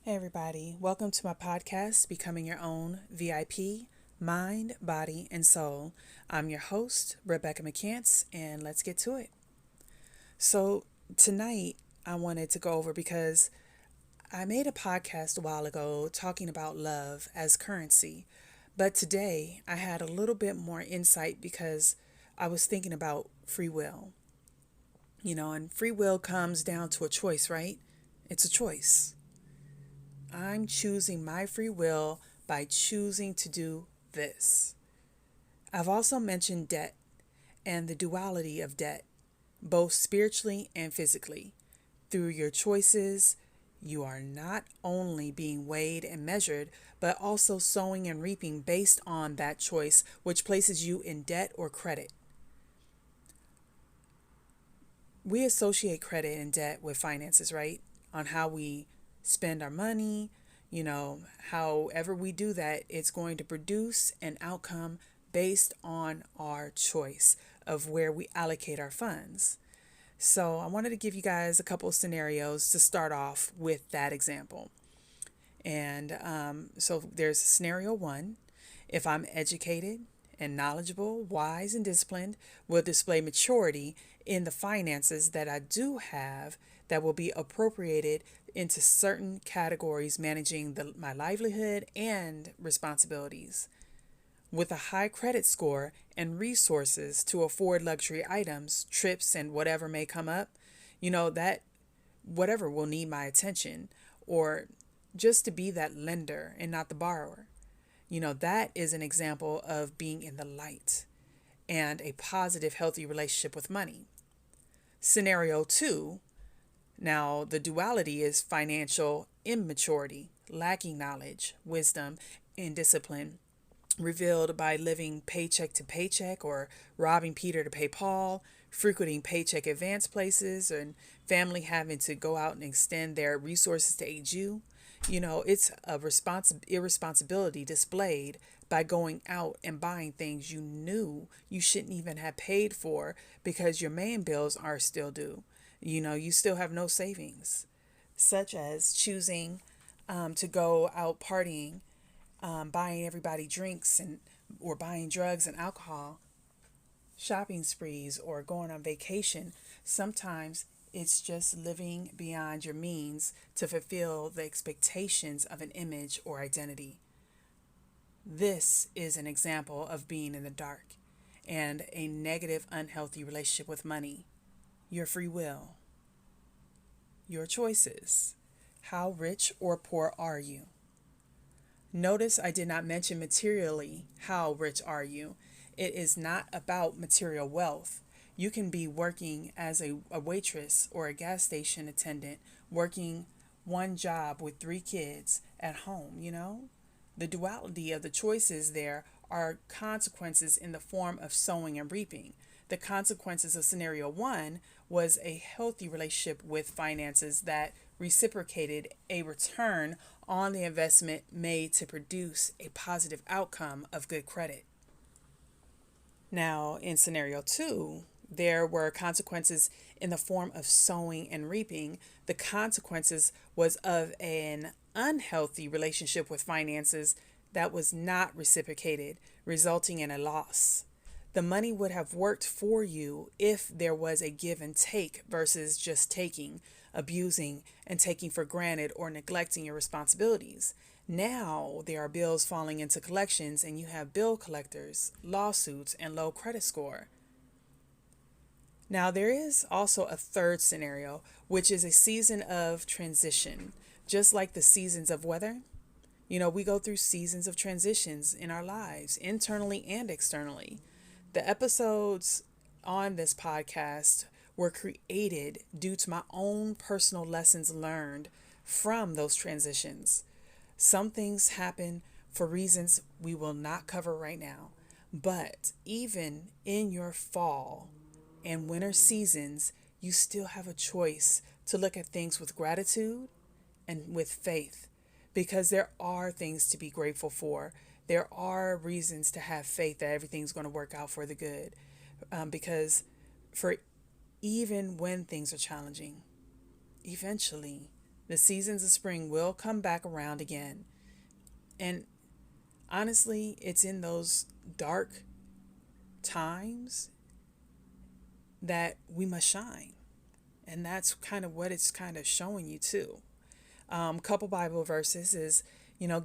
Hey, everybody. Welcome to my podcast, Becoming Your Own VIP, Mind, Body, and Soul. I'm your host, Rebecca McCants, and let's get to it. So, tonight I wanted to go over because I made a podcast a while ago talking about love as currency. But today I had a little bit more insight because I was thinking about free will. And free will comes down to a choice, right? It's a choice. I'm choosing my free will by choosing to do this. I've also mentioned debt and the duality of debt, both spiritually and physically. Through your choices, you are not only being weighed and measured, but also sowing and reaping based on that choice, which places you in debt or credit. We associate credit and debt with finances, right? On how we spend our money, however we do that, it's going to produce an outcome based on our choice of where we allocate our funds. So I wanted to give you guys a couple of scenarios to start off with that example. And so there's scenario one. If I'm educated and knowledgeable, wise, and disciplined, will display maturity in the finances that I do have that will be appropriated into certain categories managing my livelihood and responsibilities. With a high credit score and resources to afford luxury items, trips, and whatever may come up, that whatever will need my attention, or just to be that lender and not the borrower. That is an example of being in the light and a positive, healthy relationship with money. Scenario two, now the duality is financial immaturity, lacking knowledge, wisdom, and discipline, revealed by living paycheck to paycheck or robbing Peter to pay Paul, frequenting paycheck advance places, and family having to go out and extend their resources to aid you. It's a irresponsibility displayed by going out and buying things you knew you shouldn't even have paid for because your main bills are still due. You still have no savings, such as choosing to go out partying, buying everybody drinks and or buying drugs and alcohol, shopping sprees, or going on vacation. Sometimes it's just living beyond your means to fulfill the expectations of an image or identity. This is an example of being in the dark and a negative, unhealthy relationship with money. Your free will, your choices. How rich or poor are you? Notice I did not mention materially how rich are you. It is not about material wealth. You can be working as a waitress or a gas station attendant, working one job with 3 kids at home. The duality of the choices there are consequences in the form of sowing and reaping. The consequences of scenario one was a healthy relationship with finances that reciprocated a return on the investment made to produce a positive outcome of good credit. Now, in scenario two, there were consequences in the form of sowing and reaping. The consequences was of an unhealthy relationship with finances that was not reciprocated, resulting in a loss. The money would have worked for you if there was a give and take versus just taking, abusing, and taking for granted or neglecting your responsibilities. Now there are bills falling into collections and you have bill collectors, lawsuits, and low credit score. Now there is also a third scenario, which is a season of transition, just like the seasons of weather. We go through seasons of transitions in our lives, internally and externally. The episodes on this podcast were created due to my own personal lessons learned from those transitions. Some things happen for reasons we will not cover right now. But even in your fall and winter seasons, you still have a choice to look at things with gratitude and with faith, because there are things to be grateful for. There are reasons to have faith that everything's going to work out for the good. Because for even when things are challenging, eventually The seasons of spring will come back around again. And honestly, it's in those dark times that we must shine. And that's kind of what it's kind of showing you too. Couple Bible verses is,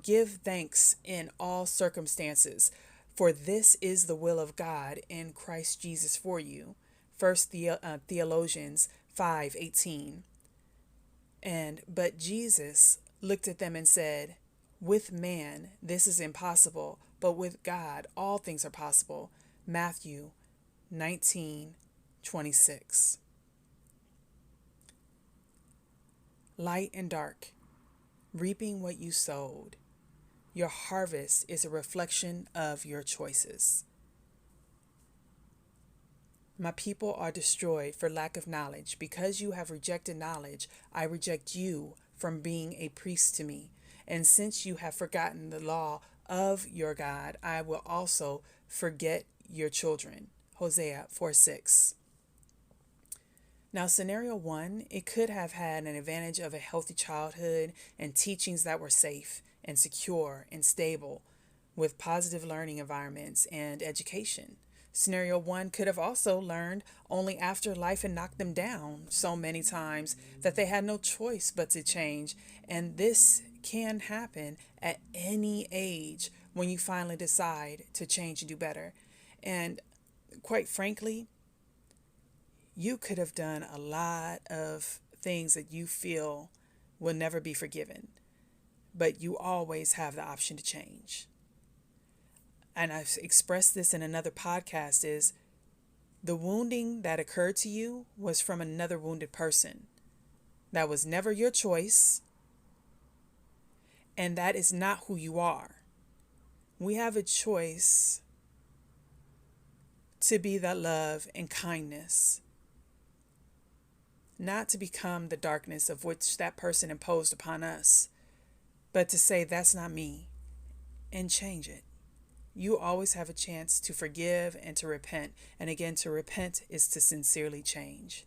give thanks in all circumstances, for this is the will of God in Christ Jesus for you. First Thessalonians 5:18. But Jesus looked at them and said, with man this is impossible, but with God all things are possible. Matthew 19:26. Light and dark, reaping what you sowed. Your harvest is a reflection of your choices. My people are destroyed for lack of knowledge. Because you have rejected knowledge, I reject you from being a priest to me. And since you have forgotten the law of your God, I will also forget your children. Hosea 4:6. Now, scenario one, it could have had an advantage of a healthy childhood and teachings that were safe and secure and stable with positive learning environments and education. Scenario one could have also learned only after life had knocked them down so many times that they had no choice but to change. And this can happen at any age when you finally decide to change and do better. And quite frankly, you could have done a lot of things that you feel will never be forgiven, but you always have the option to change. And I've expressed this in another podcast, is the wounding that occurred to you was from another wounded person. That was never your choice, and that is not who you are. We have a choice to be that love and kindness, not to become the darkness of which that person imposed upon us, but to say, that's not me, and change it. You always have a chance to forgive and to repent. And again, to repent is to sincerely change.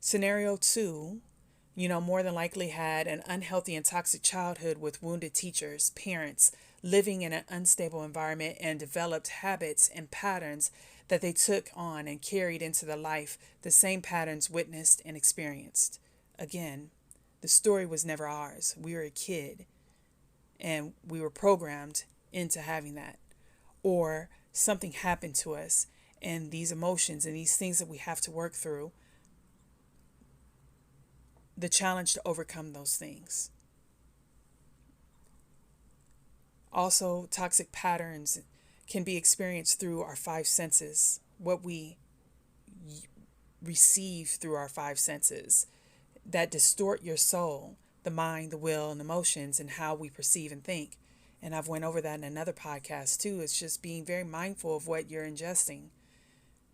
Scenario two, more than likely had an unhealthy and toxic childhood with wounded teachers, parents, living in an unstable environment, and developed habits and patterns that they took on and carried into the life, the same patterns witnessed and experienced. Again, the story was never ours. We were a kid and we were programmed into having that. Or something happened to us, and these emotions and these things that we have to work through, the challenge to overcome those things. Also, toxic patterns can be experienced through our five senses, what we receive through our five senses that distort your soul, the mind, the will, and emotions, and how we perceive and think. And I've went over that in another podcast too. It's just being very mindful of what you're ingesting,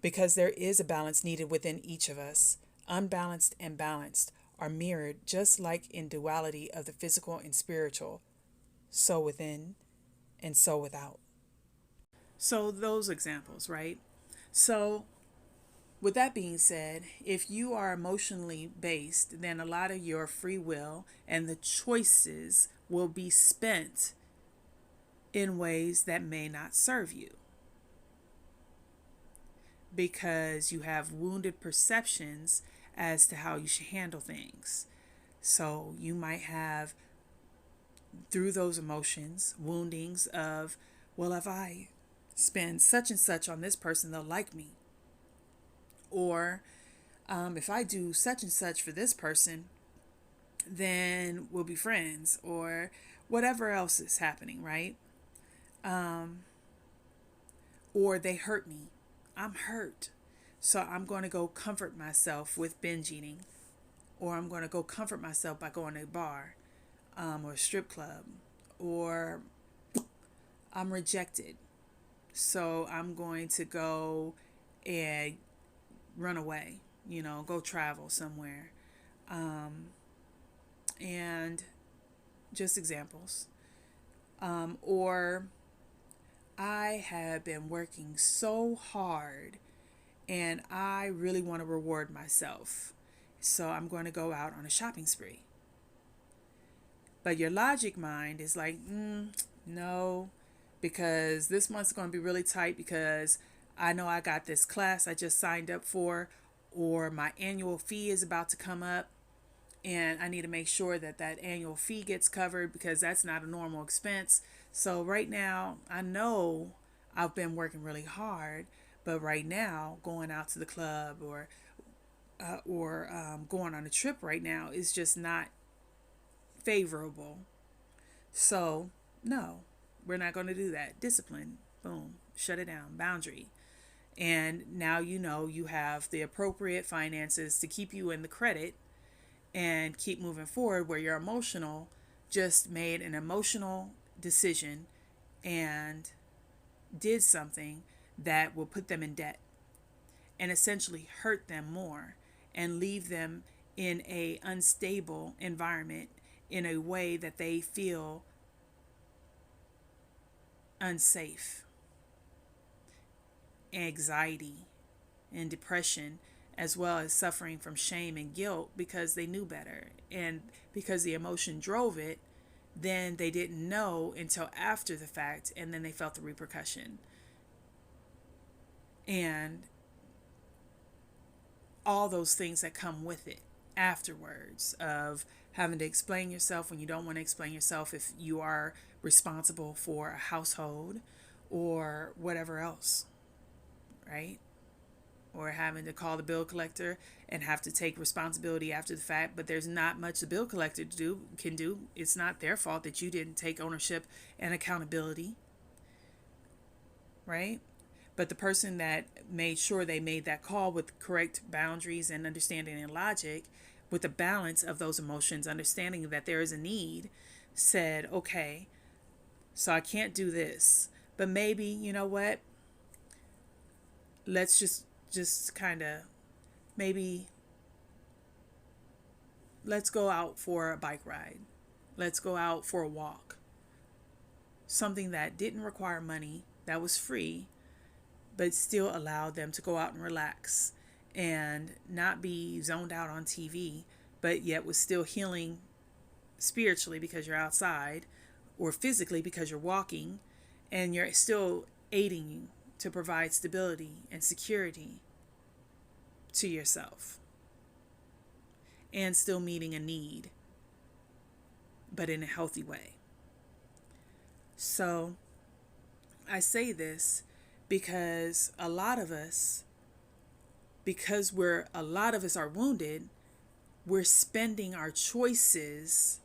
because there is a balance needed within each of us. Unbalanced and balanced are mirrored, just like in duality of the physical and spiritual, so within and so without. So those examples, right? So with that being said, if you are emotionally based, then a lot of your free will and the choices will be spent in ways that may not serve you, because you have wounded perceptions as to how you should handle things. So you might have, through those emotions, woundings of, well, if I spend such and such on this person, they'll like me. Or if I do such and such for this person, then we'll be friends, or whatever else is happening, right? Or they hurt me. I'm hurt. So I'm going to go comfort myself with binge eating, or I'm going to go comfort myself by going to a bar or a strip club, or I'm rejected. So I'm going to go and run away, go travel somewhere. And just examples. Or I have been working so hard and I really want to reward myself. So I'm going to go out on a shopping spree. But your logic mind is like, no, because this month's going to be really tight because I know I got this class I just signed up for, or my annual fee is about to come up, and I need to make sure that that annual fee gets covered because that's not a normal expense. So right now, I know I've been working really hard, but right now, going out to the club or going on a trip right now is just not favorable. So no, we're not going to do that. Discipline, boom, shut it down. Boundary. And now you know you have the appropriate finances to keep you in the credit and keep moving forward, where your emotional just made an emotional decision and did something that will put them in debt and essentially hurt them more and leave them in a unstable environment in a way that they feel unsafe, anxiety and depression, as well as suffering from shame and guilt because they knew better. And because the emotion drove it, then they didn't know until after the fact, and then they felt the repercussion. And all those things that come with it afterwards, of having to explain yourself when you don't want to explain yourself, if you are responsible for a household or whatever else, right? Or having to call the bill collector and have to take responsibility after the fact, but there's not much the bill collector can do. It's not their fault that you didn't take ownership and accountability, right? But the person that made sure they made that call with correct boundaries and understanding and logic, with a balance of those emotions, understanding that there is a need, said, okay, so I can't do this, but maybe, you know what? Let's just kind of, maybe let's go out for a bike ride. Let's go out for a walk. Something that didn't require money, that was free, but still allowed them to go out and relax and not be zoned out on TV, but yet was still healing spiritually because you're outside, or physically because you're walking, and you're still aiding you to provide stability and security to yourself, and still meeting a need, but in a healthy way. So I say this because a lot of us are wounded, we're spending our choices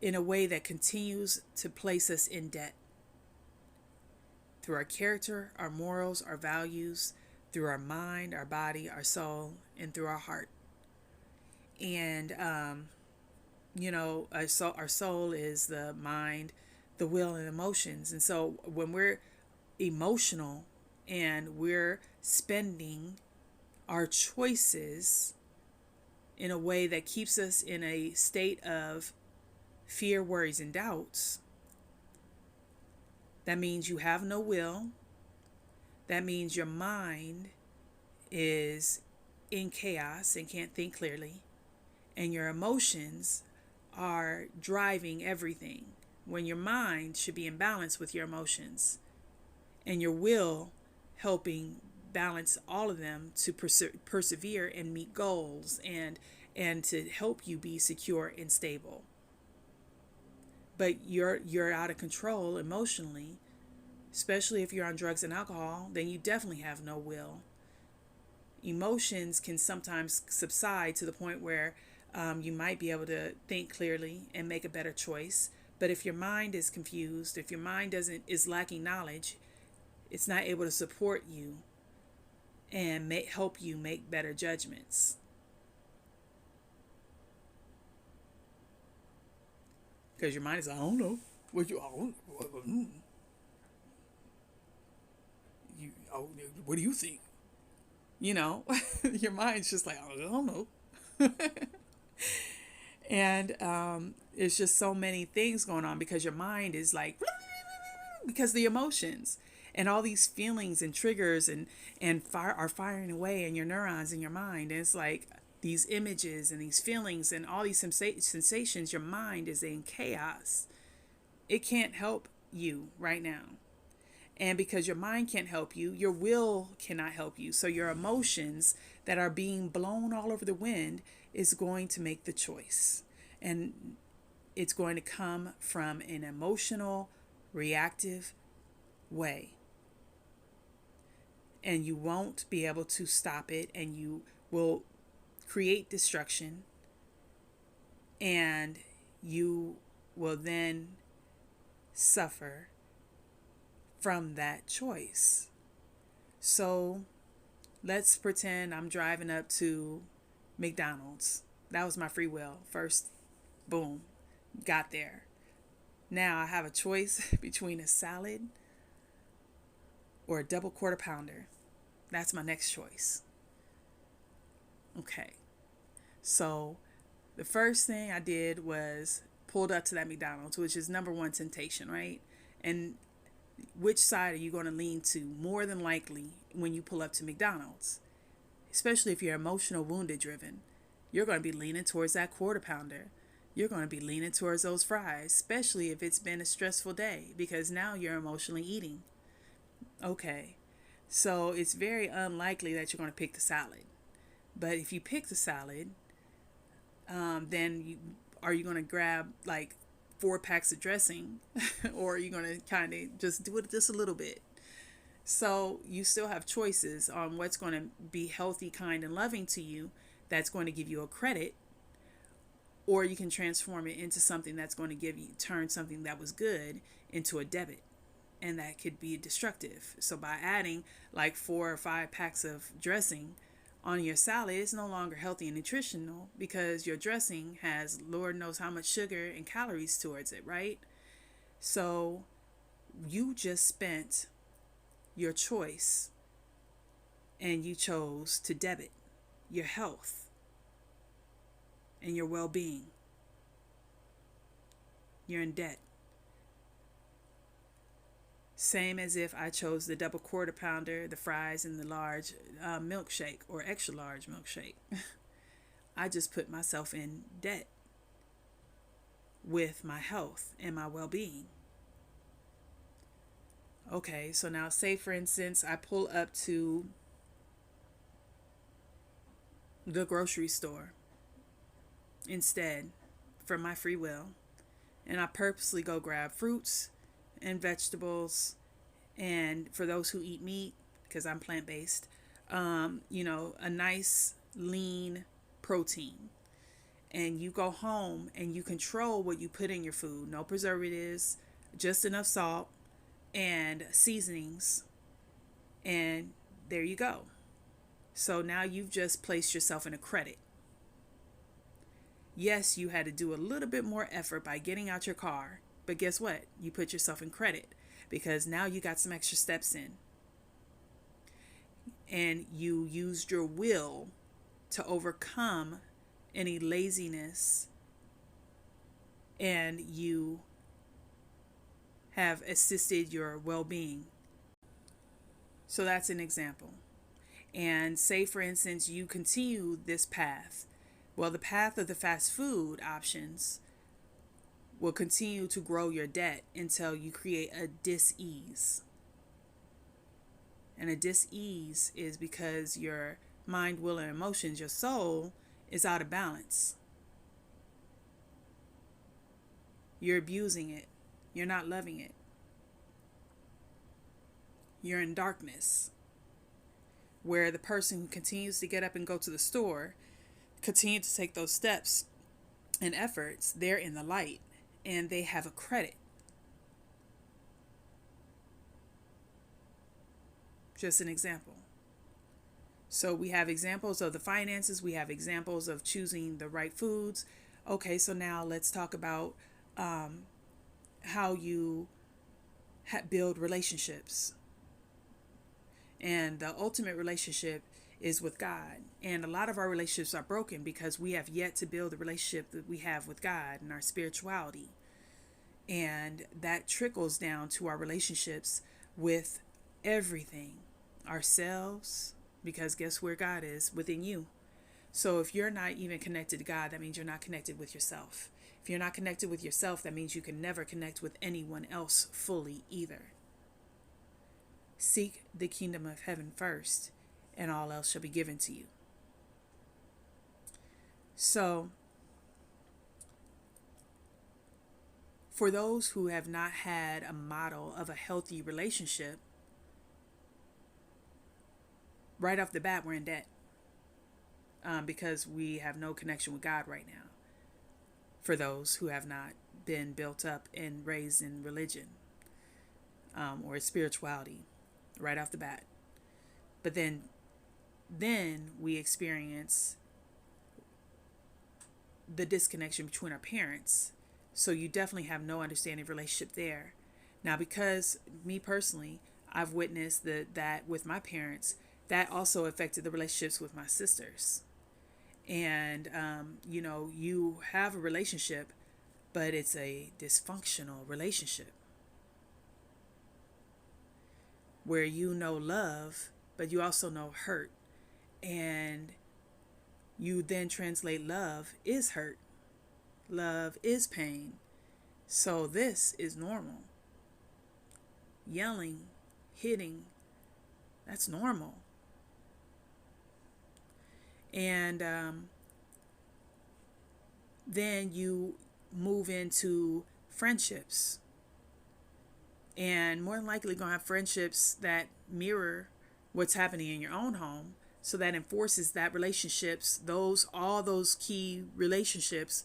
in a way that continues to place us in debt through our character, our morals, our values, through our mind, our body, our soul, and through our heart. And, our soul is the mind, the will, and emotions. And so when we're emotional and we're spending our choices in a way that keeps us in a state of fear, worries, and doubts, that means you have no will. That means your mind is in chaos and can't think clearly. And your emotions are driving everything, when your mind should be in balance with your emotions, and your will helping balance all of them to persevere and meet goals, and to help you be secure and stable. But you're out of control emotionally, especially if you're on drugs and alcohol, then you definitely have no will. Emotions can sometimes subside to the point where you might be able to think clearly and make a better choice. But if your mind is confused, if your mind is lacking knowledge, it's not able to support you and help you make better judgments. Because your mind is, I don't know. What what do you think? Your mind's just like, I don't know. And it's just so many things going on because your mind is like, because the emotions and all these feelings and triggers and are firing away in your neurons in your mind. And it's like, these images and these feelings and all these sensations, your mind is in chaos. It can't help you right now. And because your mind can't help you, your will cannot help you. So your emotions that are being blown all over the wind is going to make the choice. And it's going to come from an emotional, reactive way. And you won't be able to stop it, and you will create destruction, and you will then suffer from that choice. So let's pretend I'm driving up to McDonald's. That was my free will. First, boom, got there. Now I have a choice between a salad or a double quarter pounder. That's my next choice. Okay. So the first thing I did was pulled up to that McDonald's, which is number one temptation, right? And which side are you going to lean to more than likely when you pull up to McDonald's? Especially if you're emotional wounded driven, you're going to be leaning towards that quarter pounder. You're going to be leaning towards those fries, especially if it's been a stressful day, because now you're emotionally eating. Okay, so it's very unlikely that you're going to pick the salad. But if you pick the salad, are you going to grab like 4 packs of dressing or are you going to kind of just do it just a little bit? So you still have choices on what's going to be healthy, kind, and loving to you that's going to give you a credit, or you can transform it into something that's going to turn something that was good into a debit, and that could be destructive. So by adding like 4 or 5 packs of dressing on your salad, it's no longer healthy and nutritional because your dressing has Lord knows how much sugar and calories towards it, right? So you just spent your choice and you chose to debit your health and your well-being. You're in debt. Same as if I chose the double quarter pounder, the fries, and the large milkshake or extra large milkshake. I just put myself in debt with my health and my well-being. Okay, so now say for instance, I pull up to the grocery store instead from my free will, and I purposely go grab fruits and vegetables, and for those who eat meat, because I'm plant-based, a nice lean protein. And you go home and you control what you put in your food. No preservatives, just enough salt and seasonings, and there you go. So now you've just placed yourself in a credit. Yes, you had to do a little bit more effort by getting out your car, but guess what? You put yourself in credit because now you got some extra steps in. And you used your will to overcome any laziness, and you have assisted your well-being. So that's an example. And say, for instance, you continue this path. Well, the path of the fast food options will continue to grow your debt until you create a dis-ease. And a dis-ease is because your mind, will, and emotions, your soul, is out of balance. You're abusing it. You're not loving it. You're in darkness. Where the person who continues to get up and go to the store, continue to take those steps and efforts, they're in the light and they have a credit. Just an example. So we have examples of the finances. We have examples of choosing the right foods. Okay, so now let's talk about how you build relationships. And the ultimate relationship is with God. And a lot of our relationships are broken because we have yet to build the relationship that we have with God and our spirituality. And that trickles down to our relationships with everything. Ourselves, because guess where God is? Within you. So if you're not even connected to God, that means you're not connected with yourself. If you're not connected with yourself, that means you can never connect with anyone else fully either. Seek the kingdom of heaven first, and all else shall be given to you. So, for those who have not had a model of a healthy relationship, right off the bat, we're in debt because we have no connection with God right now. For those who have not been built up and raised in religion or spirituality, right off the bat. But then we experience the disconnection between our parents. So you definitely have no understanding of relationship there. Now, because me personally, I've witnessed that with my parents, that also affected the relationships with my sisters. And, you have a relationship, but it's a dysfunctional relationship where you know love, but you also know hurt. And you then translate love is hurt. Love is pain. So this is normal. Yelling, hitting, that's normal. And then you move into friendships. And more than likely going to have friendships that mirror what's happening in your own home. So that enforces that relationships, all those key relationships,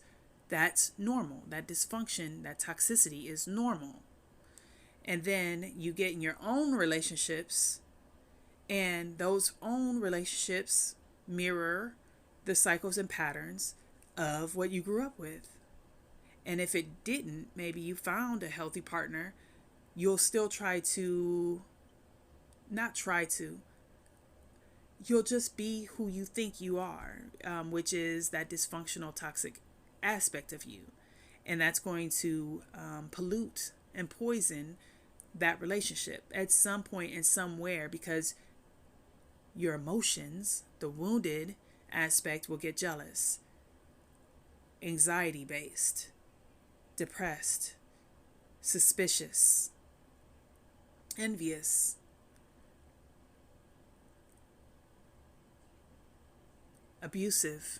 that's normal. That dysfunction, that toxicity is normal. And then you get in your own relationships, and those own relationships mirror the cycles and patterns of what you grew up with. And if it didn't, maybe you found a healthy partner, you'll still you'll just be who you think you are, which is that dysfunctional, toxic aspect of you. And that's going to pollute and poison that relationship at some point and somewhere, because your emotions, the wounded aspect, will get jealous, anxiety based, depressed, suspicious, envious, abusive,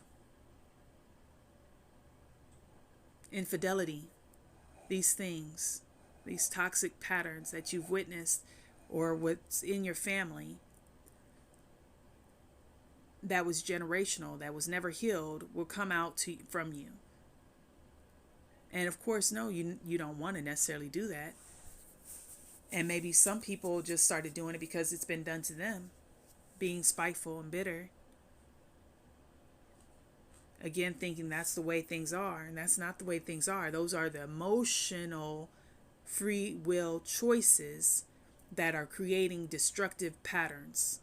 infidelity. These things, these toxic patterns that you've witnessed or what's in your family that was generational, that was never healed, will come out from you. And of course, no, you don't want to necessarily do that. And maybe some people just started doing it because it's been done to them, being spiteful and bitter. Again, thinking that's the way things are, and that's not the way things are. Those are the emotional free will choices that are creating destructive patterns.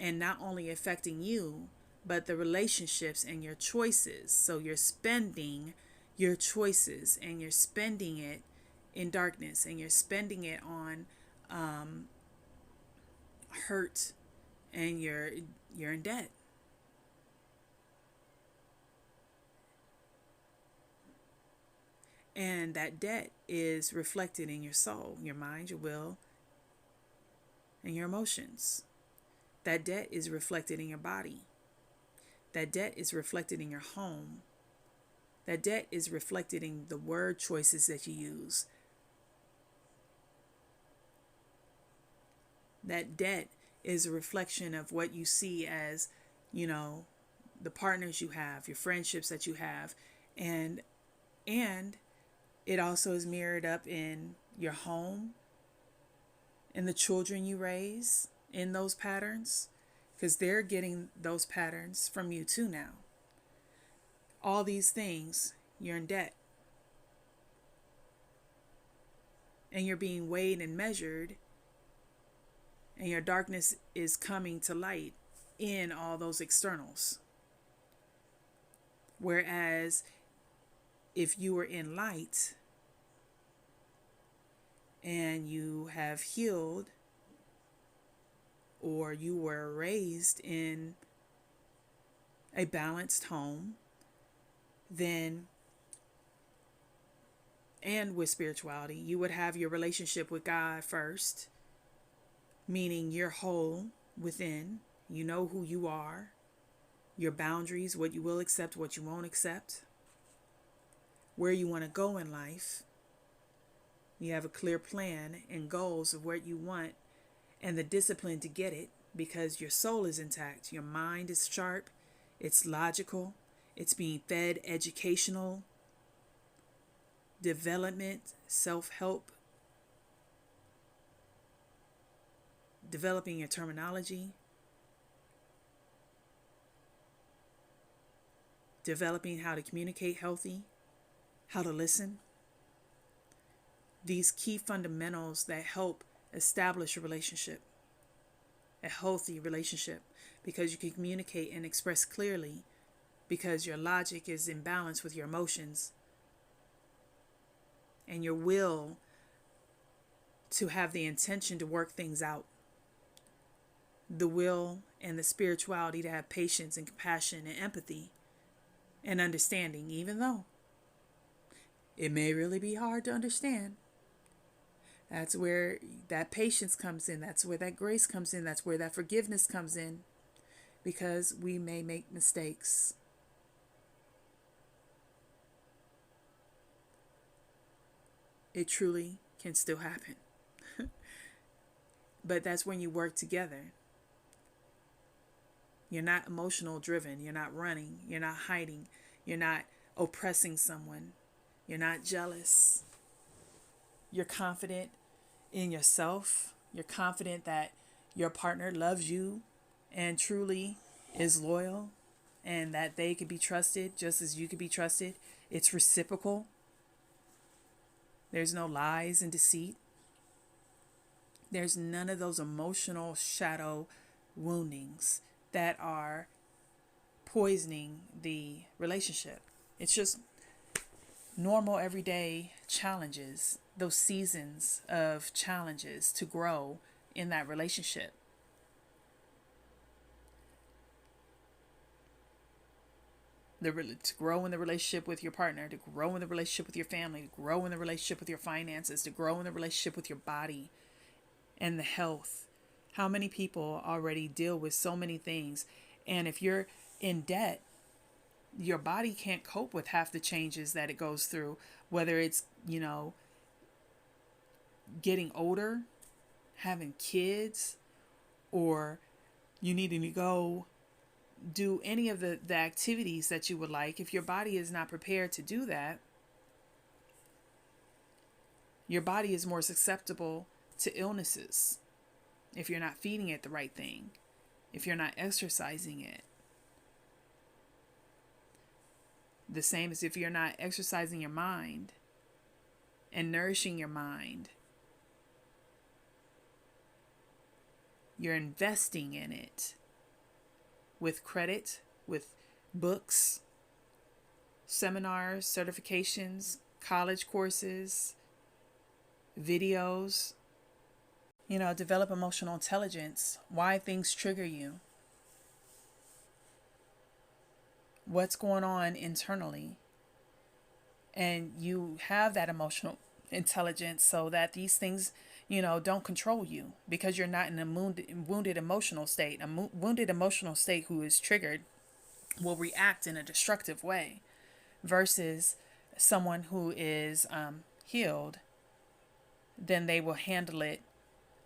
And not only affecting you, but the relationships and your choices. So you're spending your choices, and you're spending it in darkness, and you're spending it on hurt, and you're in debt. And that debt is reflected in your soul, your mind, your will, and your emotions. That debt is reflected in your body. That debt is reflected in your home. That debt is reflected in the word choices that you use. That debt is a reflection of what you see as, the partners you have, your friendships that you have, and it also is mirrored up in your home and the children you raise in those patterns, because they're getting those patterns from you too now. All these things, you're in debt. And you're being weighed and measured, and your darkness is coming to light in all those externals. Whereas if you were in light and you have healed, or you were raised in a balanced home, then, and with spirituality, you would have your relationship with God first, meaning you're whole within. You know who you are, your boundaries, what you will accept, what you won't accept, where you want to go in life. You have a clear plan and goals of where you want and the discipline to get it, because your soul is intact. Your mind is sharp. It's logical. It's being fed educational, development, self-help, developing your terminology, developing how to communicate healthy, how to listen. These key fundamentals that help establish a relationship, a healthy relationship, because you can communicate and express clearly, because your logic is in balance with your emotions and your will to have the intention to work things out, the will and the spirituality to have patience and compassion and empathy and understanding, even though it may really be hard to understand. That's where that patience comes in. That's where that grace comes in. That's where that forgiveness comes in, because we may make mistakes. It truly can still happen. But that's when you work together. You're not emotional driven. You're not running. You're not hiding. You're not oppressing someone. You're not jealous. You're confident in yourself. You're confident that your partner loves you and truly is loyal, and that they can be trusted just as you can be trusted. It's reciprocal. There's no lies and deceit. There's none of those emotional shadow woundings that are poisoning the relationship. It's just normal everyday challenges, those seasons of challenges to grow in that relationship. To grow in the relationship with your partner, to grow in the relationship with your family, to grow in the relationship with your finances, to grow in the relationship with your body and the health. How many people already deal with so many things? And if you're in debt, your body can't cope with half the changes that it goes through, whether it's, getting older, having kids, or you needing to go do any of the activities that you would like. If your body is not prepared to do that, your body is more susceptible to illnesses if you're not feeding it the right thing, if you're not exercising it. The same as if you're not exercising your mind and nourishing your mind. You're investing in it with credit, with books, seminars, certifications, college courses, videos. Develop emotional intelligence, why things trigger you, what's going on internally. And you have that emotional intelligence so that these things, don't control you, because you're not in a wounded emotional state. A wounded emotional state who is triggered will react in a destructive way, versus someone who is healed. Then they will handle it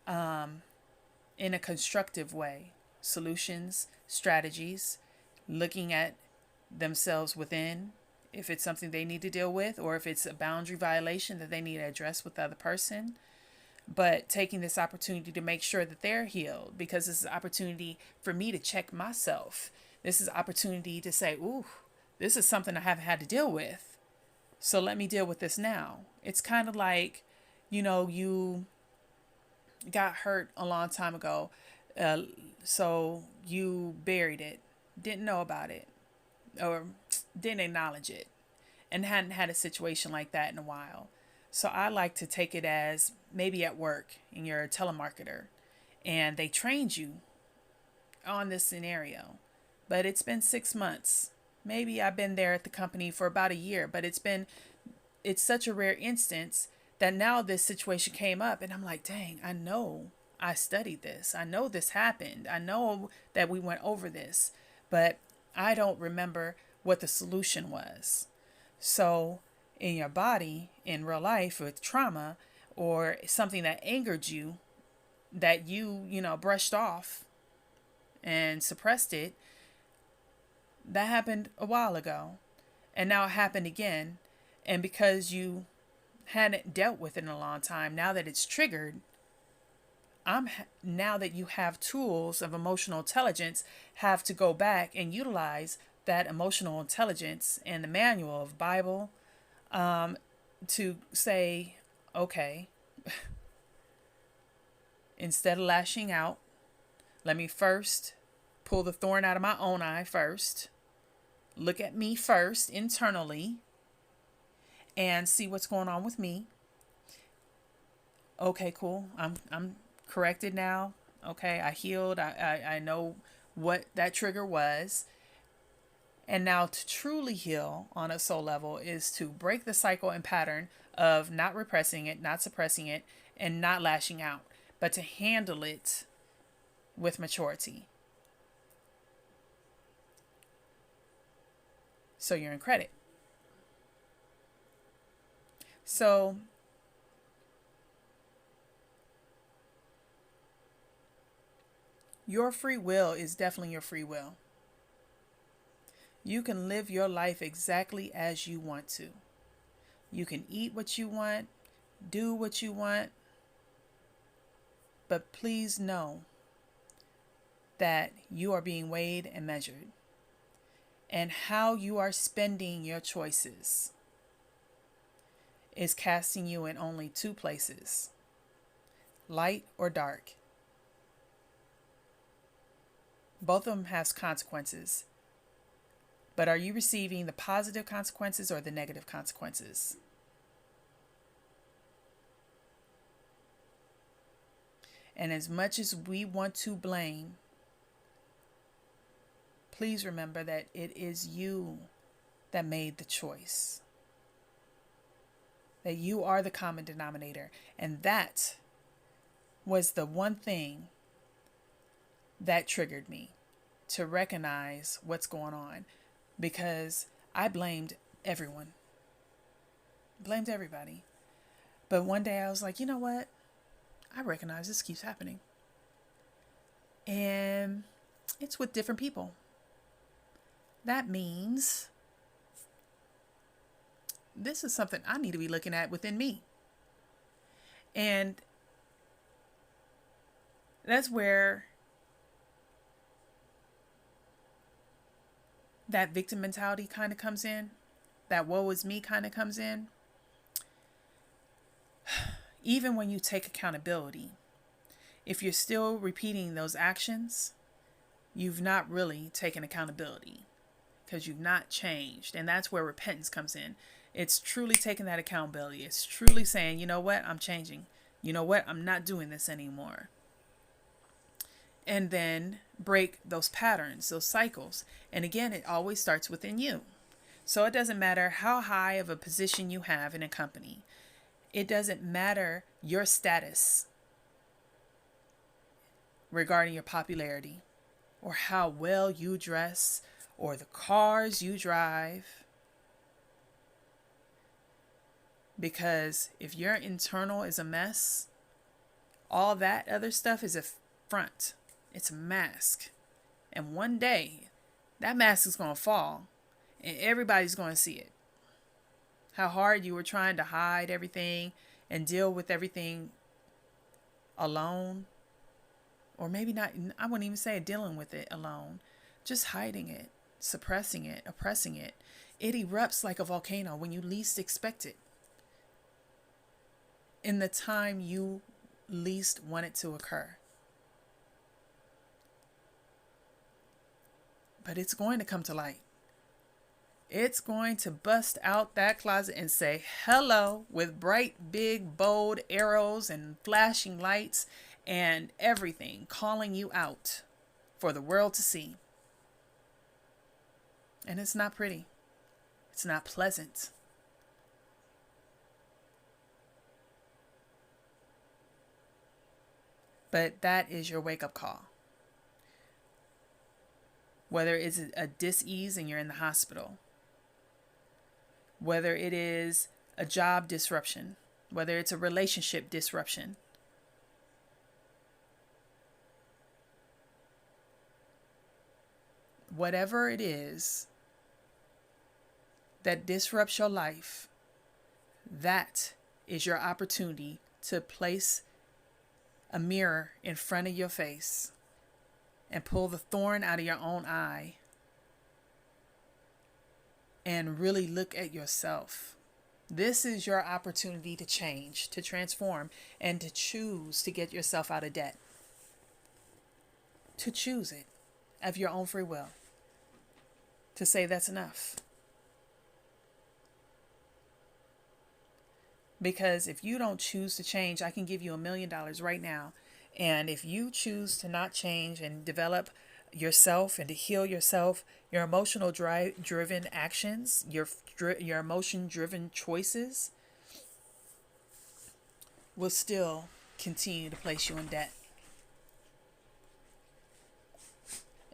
in a constructive way. Solutions, strategies, looking at themselves within, if it's something they need to deal with, or if it's a boundary violation that they need to address with the other person. But taking this opportunity to make sure that they're healed, because this is an opportunity for me to check myself. This is an opportunity to say, ooh, this is something I haven't had to deal with, so let me deal with this now. It's kind of like, you got hurt a long time ago, so you buried it, didn't know about it, or didn't acknowledge it, and hadn't had a situation like that in a while. So I like to take it as maybe at work and you're a telemarketer and they trained you on this scenario, but it's been 6 months. Maybe I've been there at the company for about a year, but it's such a rare instance that now this situation came up and I'm like, dang, I know I studied this. I know this happened. I know that we went over this, but I don't remember what the solution was. So, in your body, in real life, with trauma or something that angered you, that you brushed off and suppressed it, that happened a while ago. And now it happened again. And because you hadn't dealt with it in a long time, now that it's triggered, now that you have tools of emotional intelligence, have to go back and utilize that emotional intelligence and the manual of Bible, to say, okay, instead of lashing out, let me first pull the thorn out of my own eye first, look at me first internally, and see what's going on with me. Okay, cool. I'm corrected now. Okay, I healed. I know what that trigger was. And now to truly heal on a soul level is to break the cycle and pattern of not repressing it, not suppressing it, and not lashing out, but to handle it with maturity. So you're in credit. So your free will is definitely your free will. You can live your life exactly as you want to. You can eat what you want, do what you want, but please know that you are being weighed and measured, and how you are spending your choices is casting you in only two places: light or dark. Both of them have consequences. But are you receiving the positive consequences or the negative consequences? And as much as we want to blame, please remember that it is you that made the choice. That you are the common denominator. And that was the one thing that triggered me to recognize what's going on. Because I blamed everyone. Blamed everybody. But one day I was like, you know what? I recognize this keeps happening. And it's with different people. That means this is something I need to be looking at within me. And that's where that victim mentality kind of comes in. That woe is me kind of comes in. Even when you take accountability, if you're still repeating those actions, you've not really taken accountability because you've not changed. And that's where repentance comes in. It's truly taking that accountability. It's truly saying, you know what, I'm changing. You know what, I'm not doing this anymore. And then break those patterns, those cycles. And again, it always starts within you. So it doesn't matter how high of a position you have in a company. It doesn't matter your status regarding your popularity or how well you dress or the cars you drive. Because if your internal is a mess, all that other stuff is a front. It's a mask. And one day, that mask is going to fall and everybody's going to see it. How hard you were trying to hide everything and deal with everything alone. Or maybe not, I wouldn't even say dealing with it alone. Just hiding it, suppressing it, oppressing it. It erupts like a volcano when you least expect it. In the time you least want it to occur. But it's going to come to light. It's going to bust out that closet and say hello with bright, big, bold arrows and flashing lights and everything calling you out for the world to see. And it's not pretty. It's not pleasant. But that is your wake up call. Whether it's a dis-ease and you're in the hospital, whether it is a job disruption, whether it's a relationship disruption, whatever it is that disrupts your life, that is your opportunity to place a mirror in front of your face and pull the thorn out of your own eye and really look at yourself. This is your opportunity to change, to transform, and to choose to get yourself out of debt. To choose it of your own free will. To say that's enough. Because if you don't choose to change, I can give you $1 million right now. And if you choose to not change and develop yourself and to heal yourself, your emotional driven actions, your emotion driven choices will still continue to place you in debt.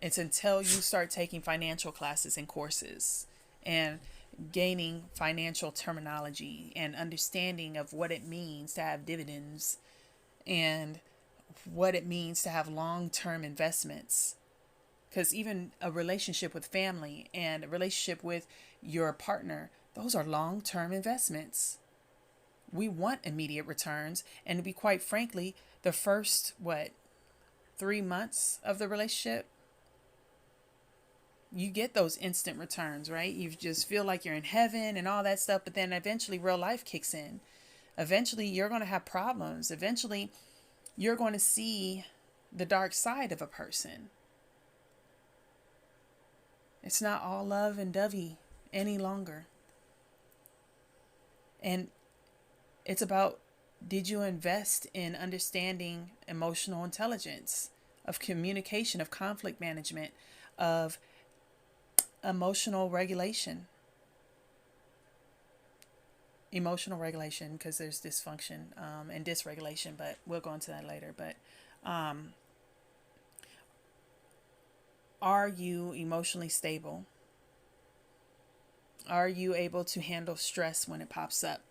It's until you start taking financial classes and courses and gaining financial terminology and understanding of what it means to have dividends and what it means to have long-term investments. Because even a relationship with family and a relationship with your partner, those are long-term investments. We want immediate returns. And to be quite frankly, the first, 3 months of the relationship, you get those instant returns, right? You just feel like you're in heaven and all that stuff. But then eventually real life kicks in. Eventually you're going to have problems. Eventually you're going to see the dark side of a person. It's not all love and dovey any longer. And it's about, did you invest in understanding emotional intelligence, of communication, of conflict management, of emotional regulation? Emotional regulation, because there's dysfunction and dysregulation, but we'll go into that later. But are you emotionally stable? Are you able to handle stress when it pops up?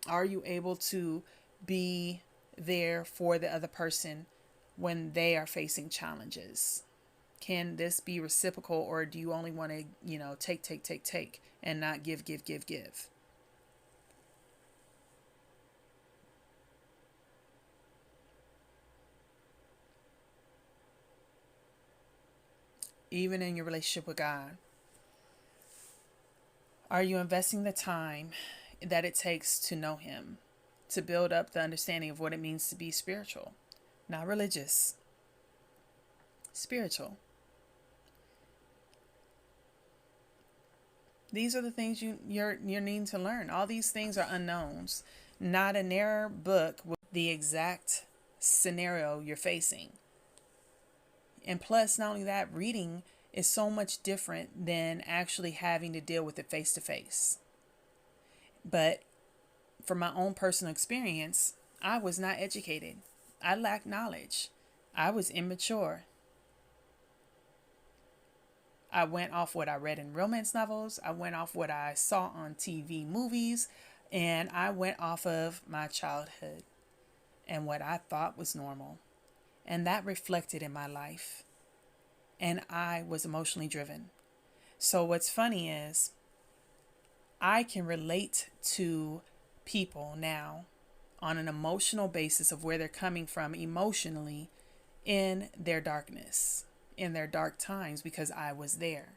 Are you able to be there for the other person when they are facing challenges? Can this be reciprocal, or do you only want to, take and not give? Even in your relationship with God, are you investing the time that it takes to know Him, to build up the understanding of what it means to be spiritual, not religious, spiritual? These are the things you're needing to learn. All these things are unknowns. Not a narrow book with the exact scenario you're facing. And plus, not only that, reading is so much different than actually having to deal with it face to face. But from my own personal experience, I was not educated. I lacked knowledge. I was immature. I went off what I read in romance novels. I went off what I saw on TV movies. And I went off of my childhood and what I thought was normal. And that reflected in my life. And I was emotionally driven. So what's funny is I can relate to people now on an emotional basis of where they're coming from emotionally in their darkness, in their dark times, because I was there.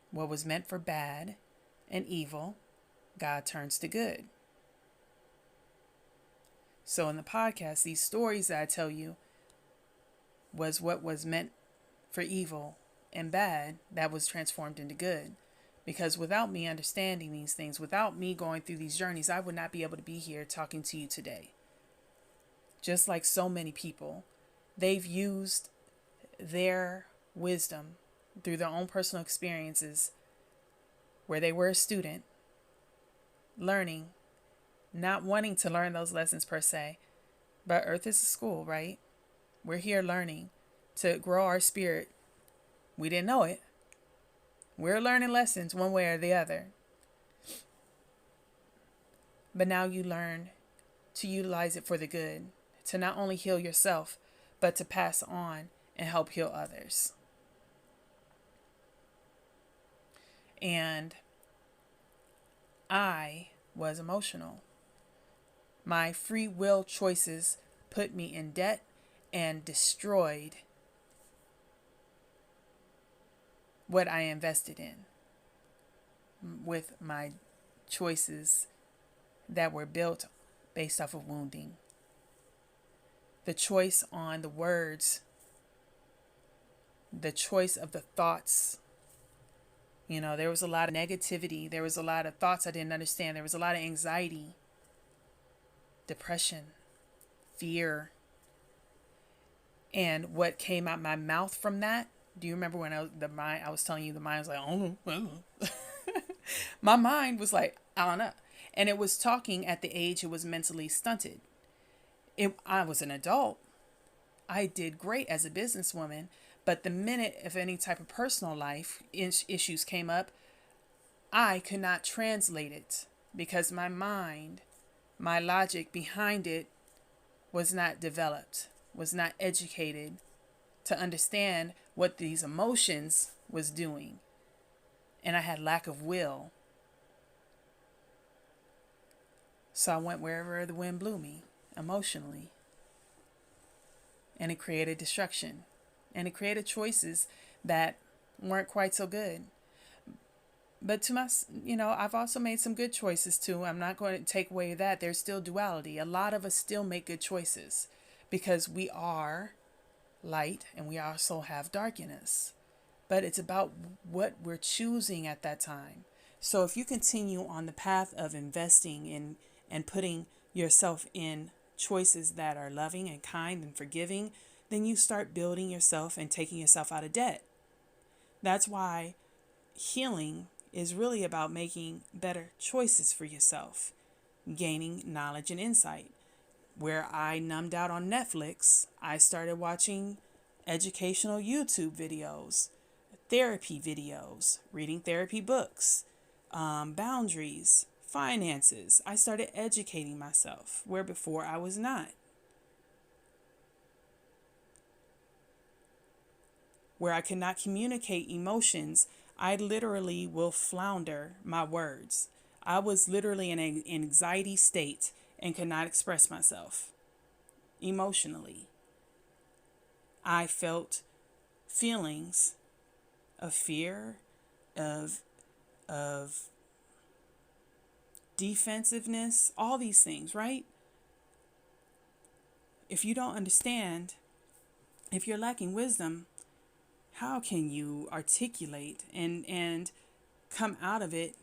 What was meant for bad and evil, God turns to good. So in the podcast, these stories that I tell you was what was meant for evil and bad that was transformed into good. Because without me understanding these things, without me going through these journeys, I would not be able to be here talking to you today. Just like so many people, they've used their wisdom through their own personal experiences where they were a student, learning, not wanting to learn those lessons per se, but Earth is a school, right? We're here learning to grow our spirit. We didn't know it. We're learning lessons one way or the other. But now you learn to utilize it for the good, to not only heal yourself, but to pass on and help heal others. And I was emotional. My free will choices put me in debt and destroyed what I invested in with my choices that were built based off of wounding. The choice on the words, the choice of the thoughts. You know, there was a lot of negativity. There was a lot of thoughts I didn't understand. There was a lot of anxiety, depression, fear. And what came out my mouth from that? Do you remember when I was telling you the mind was like, oh, no. My mind was like, I don't know. And it was talking at the age it was mentally stunted. I was an adult. I did great as a businesswoman. But the minute if any type of personal life issues came up, I could not translate it because my mind, my logic behind it was not developed, was not educated to understand what these emotions was doing. And I had lack of will. So I went wherever the wind blew me emotionally. And it created destruction. And it created choices that weren't quite so good. But to my, I've also made some good choices too. I'm not going to take away that. There's still duality. A lot of us still make good choices because we are light and we also have dark in us. But it's about what we're choosing at that time. So if you continue on the path of investing in and putting yourself in choices that are loving and kind and forgiving, then you start building yourself and taking yourself out of debt. That's why healing is really about making better choices for yourself, gaining knowledge and insight. Where I numbed out on Netflix, I started watching educational YouTube videos, therapy videos, reading therapy books, boundaries, finances. I started educating myself where before I was not. Where I cannot communicate emotions, I literally will flounder my words. I was literally in an anxiety state and could not express myself emotionally. I felt feelings of fear, of defensiveness, all these things, right? If you don't understand, if you're lacking wisdom, how can you articulate and come out of it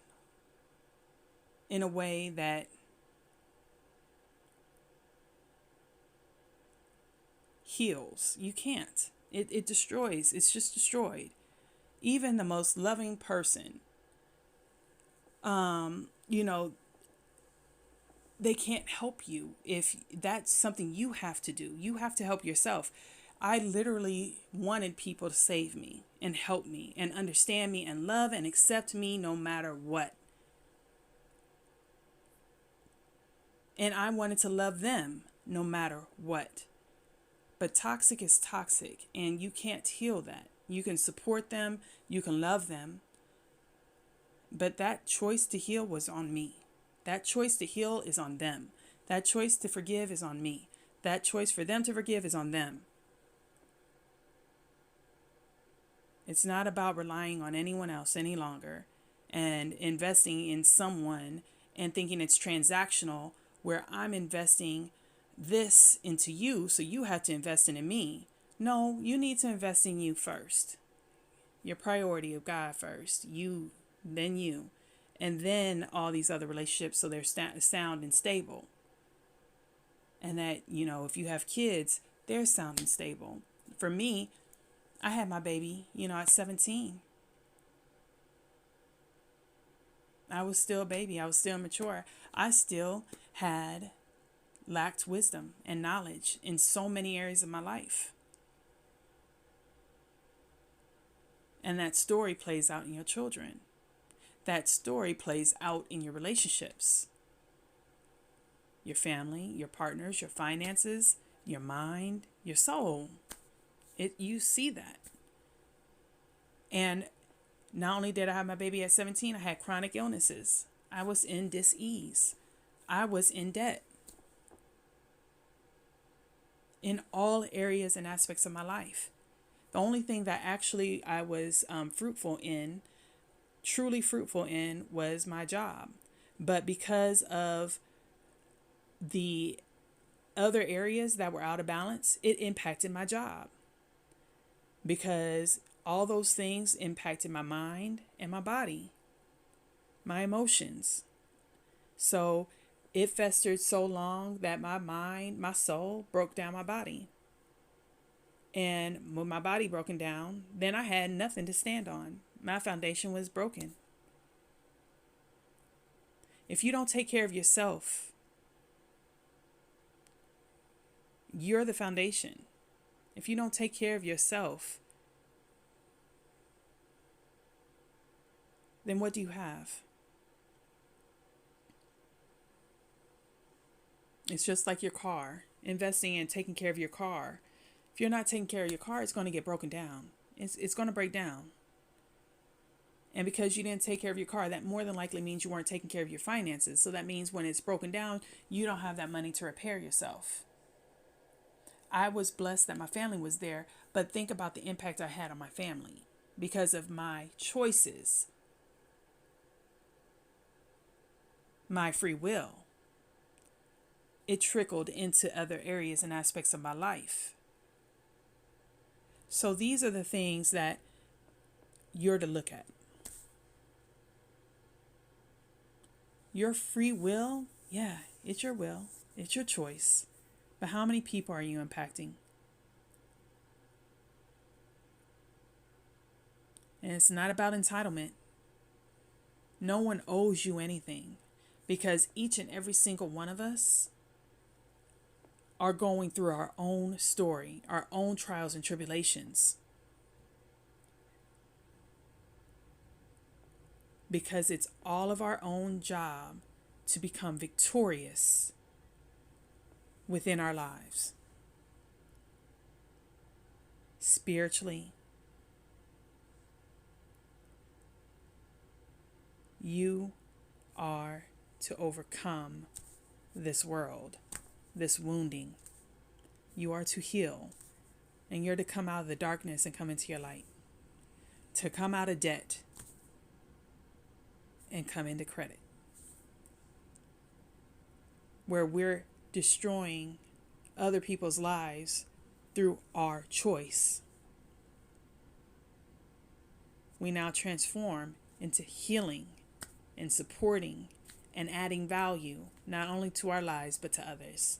in a way that heals? You can't. It destroys. It's just destroyed. Even the most loving person, they can't help you if that's something you have to do. You have to help yourself. I literally wanted people to save me and help me and understand me and love and accept me no matter what. And I wanted to love them no matter what. But toxic is toxic, and you can't heal that. You can support them, you can love them, but that choice to heal was on me. That choice to heal is on them. That choice to forgive is on me. That choice for them to forgive is on them. It's not about relying on anyone else any longer and investing in someone and thinking it's transactional, where I'm investing this into you, so you have to invest in me. No, you need to invest in you first. Your priority of God first. You, then you. And then all these other relationships, so they're sound and stable. And that, if you have kids, they're sound and stable. For me, I had my baby, at 17. I was still a baby. I was still immature. I still had lacked wisdom and knowledge in so many areas of my life. And that story plays out in your children. That story plays out in your relationships, your family, your partners, your finances, your mind, your soul. You see that. And not only did I have my baby at 17, I had chronic illnesses. I was in dis-ease. I was in debt in all areas and aspects of my life. The only thing that actually I was truly fruitful in, was my job. But because of the other areas that were out of balance, it impacted my job. Because all those things impacted my mind and my body, my emotions. So it festered so long that my mind, my soul broke down my body. And when my body broken down, then I had nothing to stand on. My foundation was broken. If you don't take care of yourself, you're the foundation. If you don't take care of yourself, then what do you have? It's just like your car, investing in taking care of your car. If you're not taking care of your car, it's going to get broken down. It's going to break down. And because you didn't take care of your car, that more than likely means you weren't taking care of your finances. So that means when it's broken down, you don't have that money to repair yourself. I was blessed that my family was there, but think about the impact I had on my family because of my choices, my free will. It trickled into other areas and aspects of my life. So these are the things that you're to look at. Your free will, yeah, it's your will. It's your choice. But how many people are you impacting? And it's not about entitlement. No one owes you anything, because each and every single one of us are going through our own story, our own trials and tribulations. Because it's all of our own job to become victorious within our lives. Spiritually, you are to overcome this world, this wounding. You are to heal, and you're to come out of the darkness and come into your light. To come out of debt and come into credit. Where we're destroying other people's lives through our choice. We now transform into healing and supporting and adding value, not only to our lives, but to others.